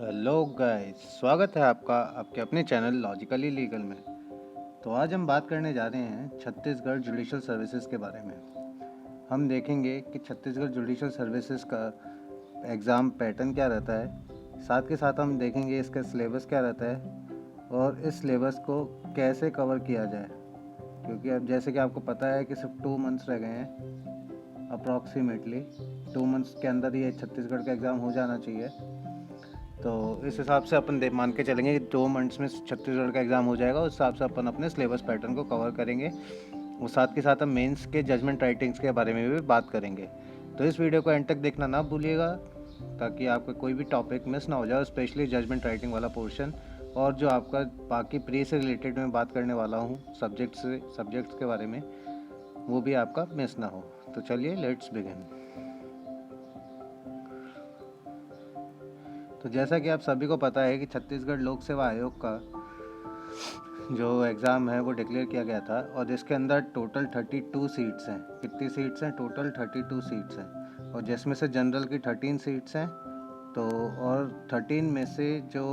Hello guys, स्वागत है आपका आपके अपने चैनल लॉजिकली लीगल में। तो आज हम बात करने जा रहे हैं छत्तीसगढ़ जुडिशल सर्विसेज के बारे में। हम देखेंगे कि छत्तीसगढ़ जुडिशल सर्विसेज का एग्ज़ाम पैटर्न क्या रहता है, साथ के साथ हम देखेंगे इसका सिलेबस क्या रहता है और इस सिलेबस को कैसे कवर किया जाए, क्योंकि अब जैसे कि आपको पता है कि सिर्फ 2 मंथ्स रह गए हैं अप्रॉक्सीमेटली। 2 मंथ्स के अंदर ये छत्तीसगढ़ का एग्ज़ाम हो जाना चाहिए। तो इस हिसाब से अपन मान के चलेंगे कि 2 मंथ्स में छत्तीसगढ़ का एग्ज़ाम हो जाएगा। उस हिसाब से अपन अपने सिलेबस पैटर्न को कवर करेंगे और साथ के साथ हम मेंस के जजमेंट राइटिंग्स के बारे में भी बात करेंगे। तो इस वीडियो को एंड तक देखना ना भूलिएगा, ताकि आपका कोई भी टॉपिक मिस ना हो जाए, स्पेशली जजमेंट राइटिंग वाला पोर्शन और जो आपका बाकी प्री से रिलेटेड मैं बात करने वाला हूँ सब्जेक्ट्स के बारे में, वो भी आपका मिस ना हो। तो चलिए लेट्स बिगिन। तो जैसा कि आप सभी को पता है कि छत्तीसगढ़ लोक सेवा आयोग का जो एग्ज़ाम है वो डिक्लेयर किया गया था और जिसके अंदर टोटल 32 सीट्स हैं। कितनी सीट्स हैं? टोटल 32 सीट्स हैं, और जिसमें से जनरल की 13 सीट्स हैं। तो और 13 में से जो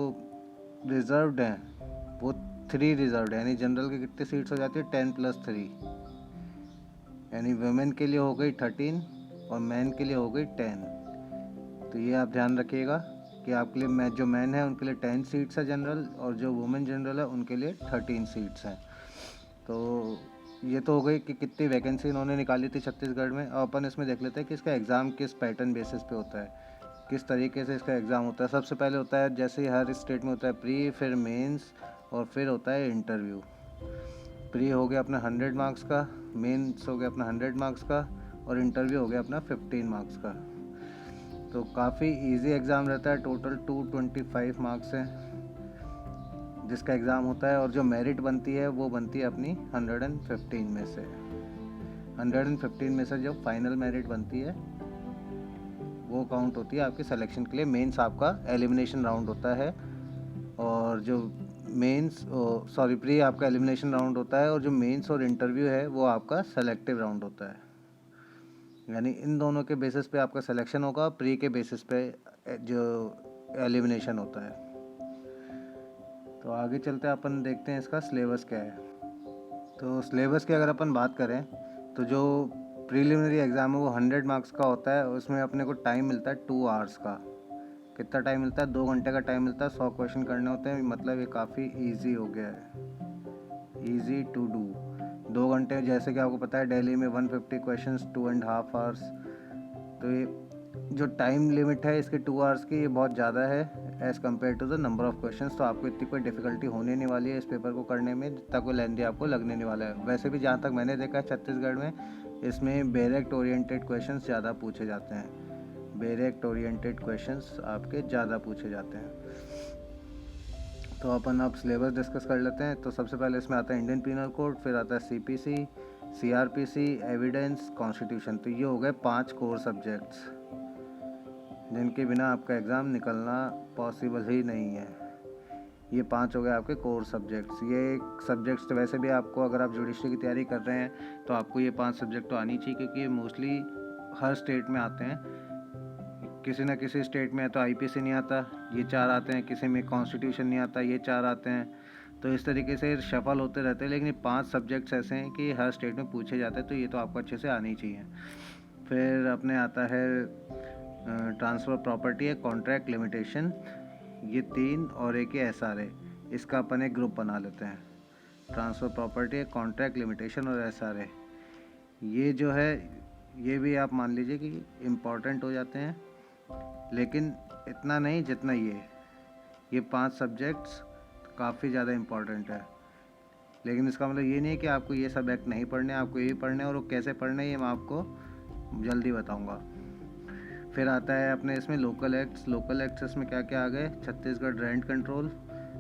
रिज़र्व्ड हैं वो 3 रिज़र्व्ड हैं, यानी जनरल की कितनी सीट्स हो जाती है? 10+3, यानी वुमेन के लिए हो गई 13 और मैन के लिए हो गई 10। तो ये आप ध्यान रखिएगा कि आपके लिए जो मैन है उनके लिए 10 सीट्स है जनरल, और जो वुमेन जनरल है उनके लिए 13 सीट्स हैं। तो ये तो हो गई कि कितनी वैकेंसी इन्होंने निकाली थी छत्तीसगढ़ में। और अपन इसमें देख लेते हैं कि इसका एग्ज़ाम किस पैटर्न बेसिस पे होता है, किस तरीके से इसका एग्ज़ाम होता है। सबसे पहले होता है, जैसे हर स्टेट में होता है, प्री, फिर मेंस और फिर होता है इंटरव्यू। प्री हो गया अपना 100 मार्क्स का, मेंस हो गया अपना 100 मार्क्स का, और इंटरव्यू हो गया अपना 15 मार्क्स का। तो काफ़ी इजी एग्ज़ाम रहता है। टोटल 225 मार्क्स हैं जिसका एग्ज़ाम होता है, और जो मेरिट बनती है वो बनती है अपनी 115 में से। 115 में से जो फाइनल मेरिट बनती है वो काउंट होती है आपके सिलेक्शन के लिए। मेंस आपका एलिमिनेशन राउंड होता है, और जो प्री आपका एलिमिनेशन राउंड होता है, और जो मेंस और इंटरव्यू है वो आपका सेलेक्टिव राउंड होता है। यानी इन दोनों के बेसिस पे आपका सिलेक्शन होगा, प्री के बेसिस पे जो एलिमिनेशन होता है। तो आगे चलते हैं, अपन देखते हैं इसका सिलेबस क्या है। तो सिलेबस की अगर अपन बात करें तो जो प्रीलिमिनरी एग्ज़ाम है वो 100 मार्क्स का होता है। उसमें अपने को टाइम मिलता है 2 आवर्स का। कितना टाइम मिलता है? 2 घंटे का टाइम मिलता है। 100 क्वेश्चन करने होते हैं। मतलब ये काफ़ी ईजी हो गया है, ईजी टू डू। 2 घंटे, जैसे कि आपको पता है डेली में 150 क्वेश्चन 2.5 आवर्स। तो ये जो टाइम लिमिट है इसके 2 आवर्स की, ये बहुत ज़्यादा है as compared to the number of questions. तो आपको इतनी कोई डिफ़िकल्टी होने नहीं वाली है इस पेपर को करने में, जितना कोई लेंथी आपको लगने नहीं वाला है। वैसे भी जहाँ तक मैंने देखा है छत्तीसगढ़ में, इसमें डायरेक्ट ओरिएंटेड क्वेश्चंस ज़्यादा पूछे जाते हैं। डायरेक्ट ओरिएंटेड क्वेश्चंस आपके ज़्यादा पूछे जाते हैं। तो अपन अब सिलेबस डिस्कस कर लेते हैं। तो सबसे पहले इसमें आता है इंडियन पीनल कोड, फिर आता है CPC, CRPC, एविडेंस, कॉन्स्टिट्यूशन। तो ये हो गए 5 कोर सब्जेक्ट्स जिनके बिना आपका एग्ज़ाम निकलना पॉसिबल ही नहीं है। ये 5 हो गए आपके कोर सब्जेक्ट्स। ये सब्जेक्ट्स तो वैसे भी आपको, अगर आप जुडिशरी की तैयारी कर रहे हैं तो आपको ये 5 सब्जेक्ट तो आनी चाहिए, क्योंकि ये मोस्टली हर स्टेट में आते हैं। किसी न किसी स्टेट में तो IPC नहीं आता, ये 4 आते हैं। किसी में कॉन्स्टिट्यूशन नहीं आता, ये 4 आते हैं। तो इस तरीके से शफल होते रहते हैं, लेकिन ये 5 सब्जेक्ट्स ऐसे हैं कि हर स्टेट में पूछे जाते हैं। तो ये तो आपको अच्छे से आनी ही चाहिए। फिर अपने आता है ट्रांसफ़र प्रॉपर्टी है, कॉन्ट्रैक्ट लिमिटेशन, ये 3, और एक है SRA। इसका अपन एक ग्रुप बना लेते हैं। ट्रांसफ़र प्रॉपर्टी है, कॉन्ट्रैक्ट लिमिटेशन और SRA, ये जो है ये भी आप मान लीजिए कि इम्पॉर्टेंट हो जाते हैं, लेकिन इतना नहीं जितना ये 5 सब्जेक्ट्स काफ़ी ज़्यादा इम्पॉर्टेंट है। लेकिन इसका मतलब ये नहीं है कि आपको ये सब्जेक्ट नहीं पढ़ने, आपको ये पढ़ने, और वो कैसे पढ़ने ये मैं आपको जल्दी बताऊंगा। फिर आता है अपने इसमें लोकल एक्ट्स। लोकल एक्ट्स इसमें क्या क्या आ गए? छत्तीसगढ़ रेंट कंट्रोल,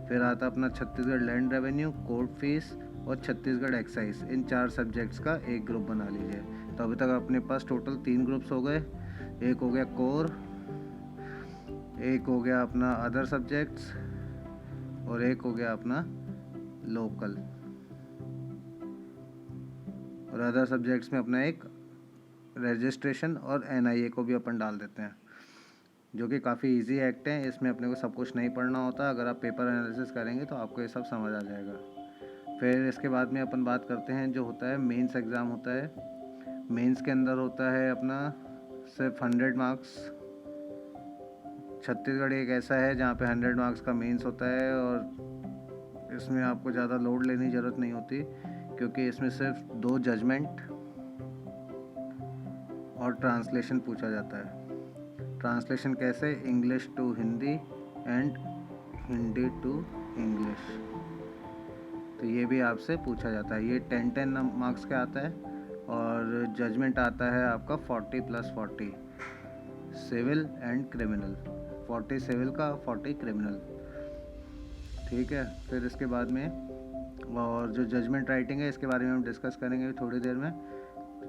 फिर आता अपना Chhattisgarh land revenue, court fees और छत्तीसगढ़ एक्साइज। इन 4 सब्जेक्ट्स का एक ग्रुप बना लीजिए। तो अभी तक अपने पास टोटल 3 ग्रुप्स हो गए। एक हो गया कोर, एक हो गया अपना अदर सब्जेक्ट्स, और एक हो गया अपना लोकल। और अदर सब्जेक्ट्स में अपना एक रजिस्ट्रेशन और NIA को भी अपन डाल देते हैं। जो कि काफ़ी इजी एक्ट है। इसमें अपने को सब कुछ नहीं पढ़ना होता। अगर आप पेपर एनालिसिस करेंगे तो आपको ये सब समझ आ जाएगा। फिर इसके बाद में अपन बात करते हैं जो होता है मेंस एग्ज़ाम होता है। मेंस के अंदर होता है अपना सिर्फ 100 मार्क्स। छत्तीसगढ़ एक ऐसा है जहाँ पे 100 मार्क्स का मेंस होता है और इसमें आपको ज़्यादा लोड लेने की ज़रूरत नहीं होती, क्योंकि इसमें सिर्फ 2 जजमेंट और ट्रांसलेशन पूछा जाता है। ट्रांसलेशन कैसे? English to Hindi and Hindi to English. तो ये भी आपसे पूछा जाता है। ये 10 मार्क्स का आता है और जजमेंट आता है आपका 40 + 40 सिविल एंड क्रिमिनल। 40 सिविल का, 40 क्रिमिनल। ठीक है। फिर इसके बाद में और जो जजमेंट राइटिंग है इसके बारे में हम डिस्कस करेंगे थोड़ी देर में।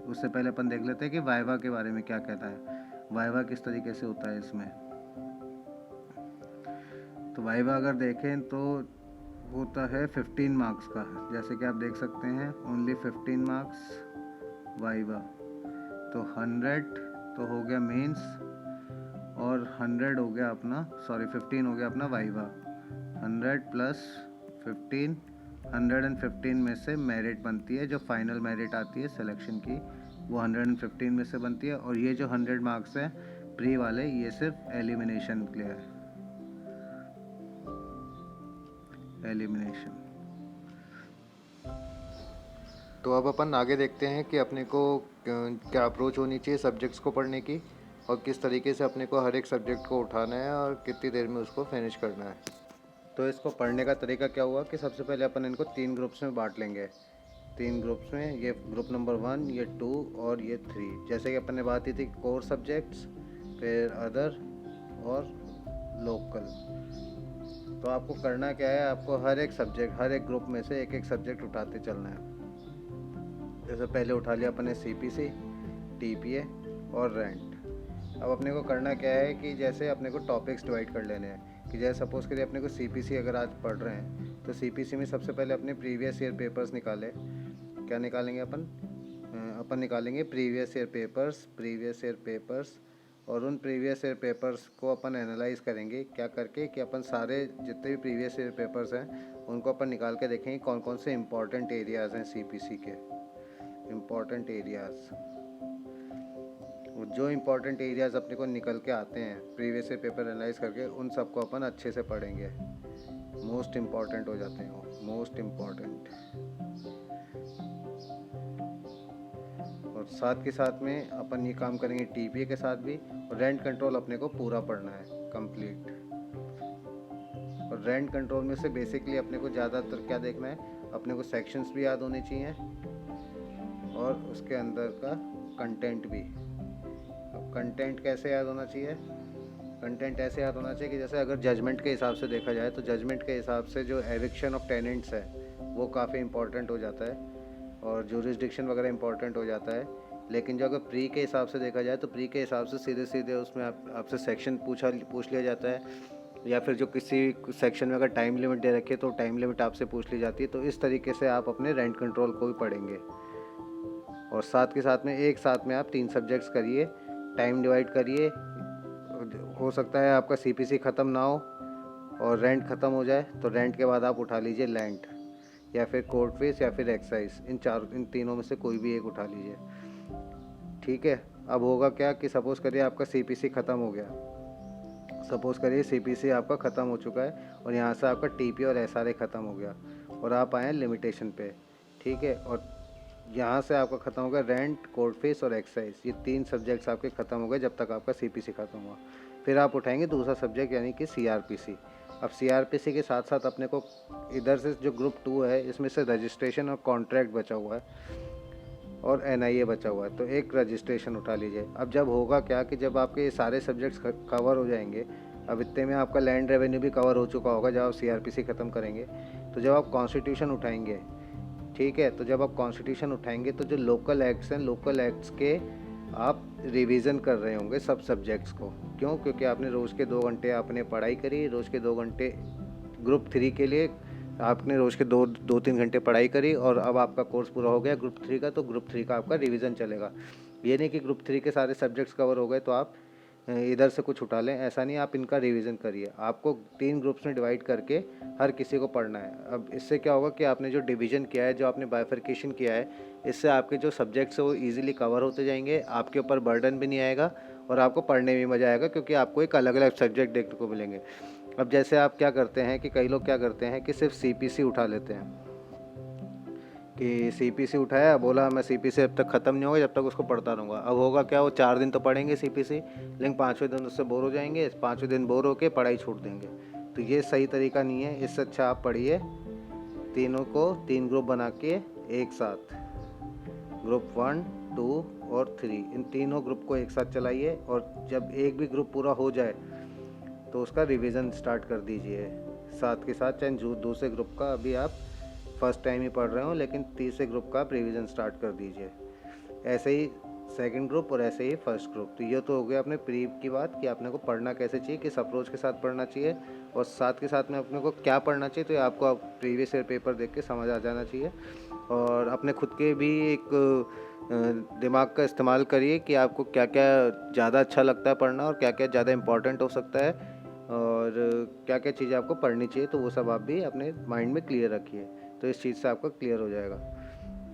उससे पहले अपन देख लेते हैं कि वाइवा के बारे में क्या कहता है। वाइवा किस तरीके से होता है इसमें। तो वाइवा अगर देखें तो होता है 15 मार्क्स का। जैसे कि आप देख सकते हैं ओनली 15 मार्क्स वाइवा। तो 100 तो हो गया मेंस और 100 हो गया अपना 15 हो गया अपना वाइवा। 100 + 15, 115 में से मेरिट बनती है। जो फाइनल मेरिट आती है सिलेक्शन की वो 115 में से बनती है। और ये जो 100 मार्क्स है प्री वाले, ये सिर्फ एलिमिनेशन के लिए है। एलिमिनेशन। तो अब अपन आगे देखते हैं कि अपने को क्या अप्रोच होनी चाहिए सब्जेक्ट्स को पढ़ने की और किस तरीके से अपने को हर एक सब्जेक्ट को उठाना है और कितनी देर में उसको फिनिश करना है। तो इसको पढ़ने का तरीका क्या हुआ कि सबसे पहले अपन इनको 3 ग्रुप्स में बांट लेंगे। 3 ग्रुप्स में, ये ग्रुप नंबर 1, ये 2 और ये 3। जैसे कि अपन ने बात की थी कोर सब्जेक्ट्स, फिर अदर और लोकल। तो आपको करना क्या है, आपको हर एक सब्जेक्ट, हर एक ग्रुप में से एक एक सब्जेक्ट उठाते चलना है। जैसे पहले उठा लिया अपन ने CPC, TPA और रेंट। अब अपने को करना क्या है कि जैसे अपने को टॉपिक्स डिवाइड कर लेने हैं कि जैसे सपोज़ करिए अपने को CPC अगर आज पढ़ रहे हैं तो CPC में सबसे पहले अपने प्रीवियस ईयर पेपर्स निकाले। क्या निकालेंगे अपन निकालेंगे प्रीवियस ईयर पेपर्स और उन प्रीवियस ईयर पेपर्स को अपन एनालाइज करेंगे। क्या करके कि अपन सारे जितने भी प्रीवियस ईयर पेपर्स हैं उनको अपन निकाल के देखेंगे कौन कौन से इम्पॉर्टेंट एरियाज़ हैं CPC के। इम्पॉर्टेंट एरियाज़, जो इम्पॉर्टेंट एरियाज़ अपने को निकल के आते हैं प्रीवियस ईयर पेपर एनालाइज करके, उन सबको अपन अच्छे से पढ़ेंगे। मोस्ट इम्पॉर्टेंट हो जाते हैं वो, मोस्ट इम्पॉर्टेंट। और साथ के साथ में अपन ये काम करेंगे TPA के साथ भी। और रेंट कंट्रोल अपने को पूरा पढ़ना है कंप्लीट। और रेंट कंट्रोल में से बेसिकली अपने को ज़्यादातर क्या देखना है, अपने को सेक्शंस भी याद होने चाहिए और उसके अंदर का कंटेंट भी। अब कंटेंट कैसे याद होना चाहिए? कंटेंट ऐसे याद होना चाहिए कि जैसे अगर जजमेंट के हिसाब से देखा जाए तो जजमेंट के हिसाब से जो एविक्शन ऑफ टेनेंट्स है वो काफ़ी इंपॉर्टेंट हो जाता है और जुरिस्डिक्शन वगैरह इंपॉर्टेंट हो जाता है। लेकिन जो अगर प्री के हिसाब से देखा जाए तो प्री के हिसाब से सीधे सीधे उसमें आपसे सेक्शन पूछ लिया जाता है, या फिर जो किसी सेक्शन में अगर टाइम लिमिट दे रखी है तो टाइम लिमिट आपसे पूछ ली जाती है। तो इस तरीके से आप अपने रेंट कंट्रोल को भी पढ़ेंगे। और साथ के साथ में एक साथ में आप 3 सब्जेक्ट्स करिए, टाइम डिवाइड करिए। हो सकता है आपका CPC ख़त्म ना हो और रेंट ख़त्म हो जाए, तो रेंट के बाद आप उठा लीजिए लैंड या फिर कोर्ट फीस या फिर एक्साइज। इन तीनों में से कोई भी एक उठा लीजिए। ठीक है। अब होगा क्या कि सपोज़ करिए आपका CPC ख़त्म हो गया, सपोज़ करिए CPC आपका ख़त्म हो चुका है और यहाँ से आपका TPA और SRA ख़त्म हो गया और आप आए लिमिटेशन पे। ठीक है। और यहाँ से आपका ख़त्म हो गया रेंट, कोर्ट फीस और एक्साइज। ये 3 सब्जेक्ट्स आपके ख़त्म हो गए जब तक आपका CPC ख़त्म हुआ। फिर आप उठाएंगे दूसरा सब्जेक्ट यानी कि CRPC। अब CRPC के साथ साथ अपने को इधर से जो ग्रुप 2 है इसमें से रजिस्ट्रेशन और कॉन्ट्रैक्ट बचा हुआ है और NIA बचा हुआ है, तो एक रजिस्ट्रेशन उठा लीजिए। अब जब होगा क्या कि जब आपके ये सारे सब्जेक्ट्स कवर हो जाएंगे, अब इतने में आपका लैंड रेवेन्यू भी कवर हो चुका होगा जब आप CRPC ख़त्म करेंगे। तो जब आप कॉन्स्टिट्यूशन उठाएंगे, ठीक है, तो जब आप कॉन्स्टिट्यूशन उठाएंगे तो जो लोकल एक्ट्स हैं, लोकल एक्ट्स के आप रिवीजन कर रहे होंगे सब सब्जेक्ट्स को। क्यों? क्योंकि आपने रोज़ के 2 घंटे आपने पढ़ाई करी, रोज़ के 2 घंटे ग्रुप 3 के लिए आपने रोज़ के 2-3 घंटे पढ़ाई करी और अब आपका कोर्स पूरा हो गया ग्रुप 3 का, तो ग्रुप 3 का आपका रिवीजन चलेगा। ये नहीं कि ग्रुप 3 के सारे सब्जेक्ट्स कवर हो गए तो आप इधर से कुछ उठा लें, ऐसा नहीं। आप इनका रिवीजन करिए। आपको 3 ग्रुप्स में डिवाइड करके हर किसी को पढ़ना है। अब इससे क्या होगा कि आपने जो डिवीज़न किया है, जो आपने बाइफरकेशन किया है, इससे आपके जो सब्जेक्ट्स हैं वो ईज़िली कवर होते जाएंगे, आपके ऊपर बर्डन भी नहीं आएगा और आपको पढ़ने में मज़ा आएगा, क्योंकि आपको एक अलग अलग सब्जेक्ट देखने को मिलेंगे। अब जैसे आप क्या करते हैं कि कई लोग क्या करते हैं कि सिर्फ सीपीसी उठा लेते हैं, कि सीपीसी उठाया, बोला मैं सीपीसी अब तक ख़त्म नहीं होगा जब तक उसको पढ़ता रहूँगा। अब होगा क्या, वो 4 दिन तो पढ़ेंगे सीपीसी, लेकिन 5वें दिन उससे बोर हो जाएंगे, 5वें दिन बोर होकर पढ़ाई छोड़ देंगे। तो ये सही तरीका नहीं है। इससे अच्छा आप पढ़िए, तीनों को 3 ग्रुप बना के एक साथ, ग्रुप 1, 2 और 3, इन तीनों ग्रुप को एक साथ चलाइए। और जब एक भी ग्रुप पूरा हो जाए तो उसका रिवीजन स्टार्ट कर दीजिए साथ के साथ। चाहे दूसरे ग्रुप का अभी आप फर्स्ट टाइम ही पढ़ रहे हो, लेकिन तीसरे ग्रुप का आप रिवीजन स्टार्ट कर दीजिए। ऐसे ही सेकंड ग्रुप और ऐसे ही फर्स्ट ग्रुप। तो ये तो हो गया अपने प्री की बात कि आपने को पढ़ना कैसे चाहिए, किस अप्रोच के साथ पढ़ना चाहिए, और साथ के साथ में अपने को क्या पढ़ना चाहिए। तो ये आपको प्रीवियस ईयर पेपर देख के समझ आ जाना चाहिए। और अपने खुद के भी एक दिमाग का इस्तेमाल करिए कि आपको क्या क्या ज़्यादा अच्छा लगता है पढ़ना और क्या क्या ज़्यादा इम्पॉर्टेंट हो सकता है, और क्या क्या चीज़ें आपको पढ़नी चाहिए। तो वो सब आप भी अपने माइंड में क्लियर रखिए, तो इस चीज़ से आपका क्लियर हो जाएगा।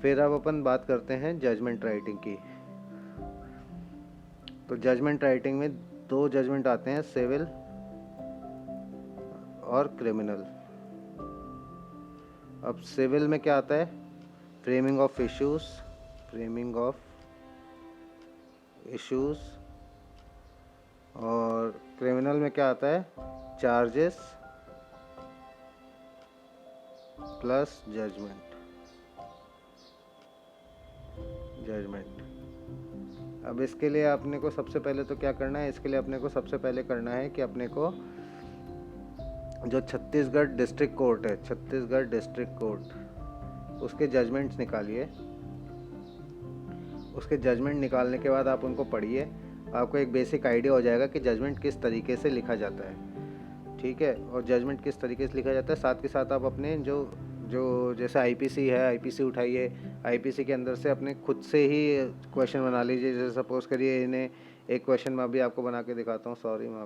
फिर अब अपन बात करते हैं जजमेंट राइटिंग की। तो जजमेंट राइटिंग में 2 जजमेंट आते हैं, सिविल और क्रिमिनल। अब सिविल में क्या आता है, framing of issues, framing of issues. और क्रिमिनल में क्या आता है, चार्जेस प्लस जजमेंट। अब इसके लिए अपने को सबसे पहले तो क्या करना है, इसके लिए अपने को सबसे पहले करना है कि अपने को जो छत्तीसगढ़ डिस्ट्रिक्ट कोर्ट है, छत्तीसगढ़ डिस्ट्रिक्ट कोर्ट, उसके जजमेंट्स निकालिए। उसके जजमेंट निकालने के बाद आप उनको पढ़िए, आपको एक बेसिक आइडिया हो जाएगा कि जजमेंट किस तरीके से लिखा जाता है। ठीक है, और जजमेंट किस तरीके से लिखा जाता है, साथ के साथ आप अपने जो जो जैसे आईपीसी है, आईपीसी उठाइए। आईपीसी के अंदर से अपने खुद से ही क्वेश्चन बना लीजिए। जैसे सपोज़ करिए, इन्हें एक क्वेश्चन मैं अभी आपको बना के दिखाता हूँ, सॉरी मैं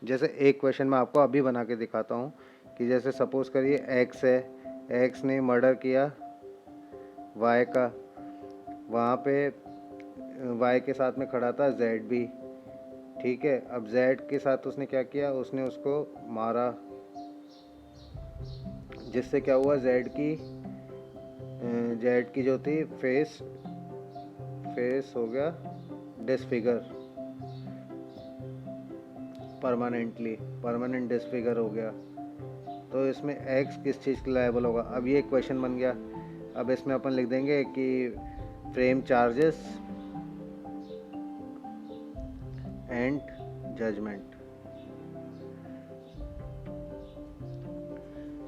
जैसे एक क्वेश्चन मैं आपको अभी बना के दिखाता हूँ कि जैसे सपोज़ करिए एक्स है, एक्स ने मर्डर किया वाई का, वहाँ पे वाई के साथ में खड़ा था जेड भी। ठीक है, अब जेड के साथ उसने क्या किया, उसने उसको मारा, जिससे क्या हुआ, जेड की जो थी फेस हो गया डिसफिगर, परमानेंट डिसफिगर हो गया। तो इसमें एक्स किस चीज़ के लायबल होगा, अब ये क्वेश्चन बन गया। अब इसमें अपन लिख देंगे कि फ्रेम चार्जेस एंड जजमेंट।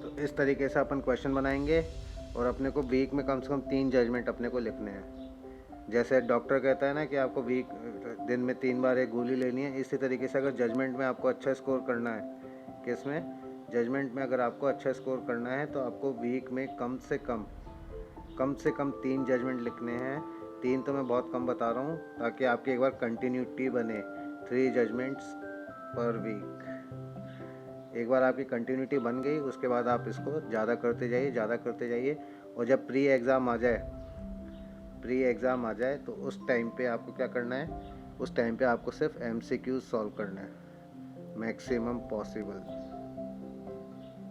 तो इस तरीके से अपन क्वेश्चन बनाएंगे, और अपने को वीक में कम से कम 3 जजमेंट अपने को लिखने हैं। जैसे डॉक्टर कहता है ना कि आपको दिन में 3 बार एक गोली लेनी है, इसी तरीके से अगर जजमेंट में आपको अच्छा स्कोर करना है, किसमें, जजमेंट में अगर आपको अच्छा स्कोर करना है, तो आपको वीक में कम से कम 3 जजमेंट लिखने हैं। 3 तो मैं बहुत कम बता रहा हूँ, ताकि आपकी एक बार कंटिन्यूटी बने, 3 जजमेंट्स पर वीक। एक बार आपकी कंटिन्यूटी बन गई, उसके बाद आप इसको ज़्यादा करते जाइए। और जब प्री एग्ज़ाम आ जाए तो उस टाइम पे आपको क्या करना है, उस टाइम पे आपको सिर्फ MCQ सॉल्व करना है, मैक्सिमम पॉसिबल,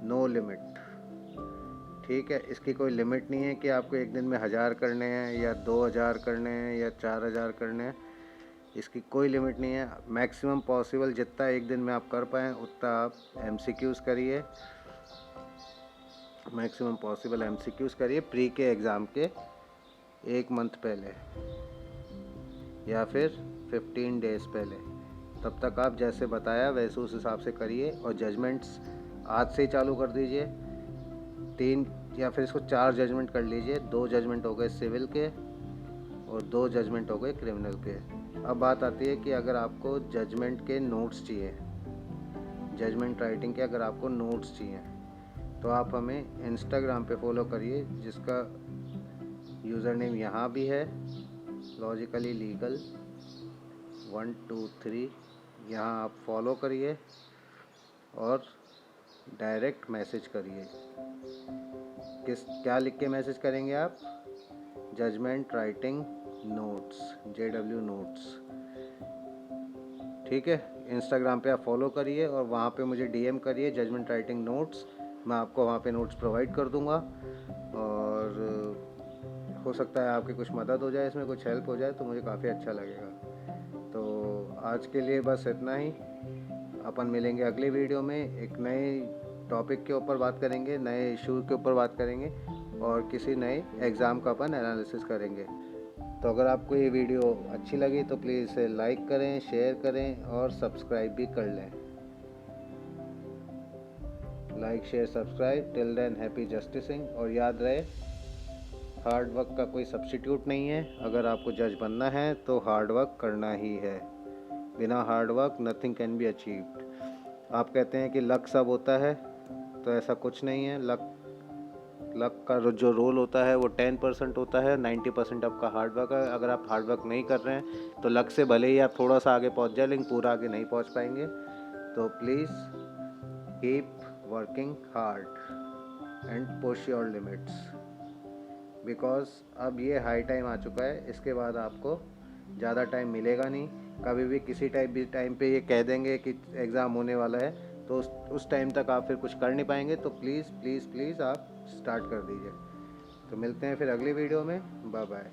नो लिमिट। ठीक है, इसकी कोई लिमिट नहीं है कि आपको एक दिन में 1000 करने हैं या 2000 करने हैं या 4000 करने हैं, इसकी कोई लिमिट नहीं है। मैक्सिमम पॉसिबल जितना एक दिन में आप कर पाएँ उतना आप MCQs करिए, मैक्सिमम पॉसिबल MCQs करिए प्री के एग्ज़ाम के 1 मंथ पहले या फिर 15 डेज़ पहले। तब तक आप जैसे बताया वैसे उस हिसाब से करिए, और जजमेंट्स आज से ही चालू कर दीजिए। 3 या फिर इसको 4 जजमेंट कर लीजिए, 2 जजमेंट हो गए सिविल के और 2 जजमेंट हो गए क्रिमिनल के। अब बात आती है कि अगर आपको जजमेंट के नोट्स चाहिए, जजमेंट राइटिंग के अगर आपको नोट्स चाहिए, तो आप हमें इंस्टाग्राम पे फॉलो करिए, जिसका यूज़र नेम यहाँ भी है, लॉजिकली लीगल 123। यहाँ आप फॉलो करिए और डायरेक्ट मैसेज करिए। क्या लिख के मैसेज करेंगे आप? Judgment writing notes, JW notes. ठीक है, इंस्टाग्राम पे आप फॉलो करिए और वहाँ पे मुझे DM करिए जजमेंट राइटिंग नोट्स। मैं आपको वहाँ पे नोट्स प्रोवाइड कर दूँगा और हो सकता है आपकी कुछ मदद हो जाए, इसमें कुछ हेल्प हो जाए तो मुझे काफ़ी अच्छा लगेगा। तो आज के लिए बस इतना ही। अपन मिलेंगे अगले वीडियो में, एक नए टॉपिक के ऊपर बात करेंगे, नए इशू के ऊपर बात करेंगे और किसी नए एग्ज़ाम का अपन एनालिसिस करेंगे। तो अगर आपको ये वीडियो अच्छी लगी तो प्लीज़ इसे लाइक करें, शेयर करें और सब्सक्राइब भी कर लें। Like share subscribe. Till then happy जस्टिसिंग। और याद रहे, हार्ड वर्क का कोई सब्स्टिट्यूट नहीं है। अगर आपको जज बनना है तो हार्ड वर्क करना ही है। बिना hard work nothing can be achieved. आप कहते हैं कि लक सब होता है, तो ऐसा कुछ नहीं है। लक का जो रोल होता है वो 10% होता है, 90% आपका हार्ड वर्क है। अगर आप हार्ड वर्क नहीं कर रहे हैं तो लक से भले ही आप थोड़ा सा आगे पहुंच जाए, लेकिन पूरा आगे नहीं पहुंच पाएंगे। तो please keep working hard and push your limits, because अब ये हाई टाइम आ चुका है। इसके बाद आपको ज़्यादा टाइम मिलेगा नहीं। कभी भी किसी टाइम पे ये कह देंगे कि एग्ज़ाम होने वाला है, तो उस टाइम तक आप फिर कुछ कर नहीं पाएंगे। तो प्लीज़ प्लीज़ प्लीज़ आप स्टार्ट कर दीजिए। तो मिलते हैं फिर अगली वीडियो में। Bye bye.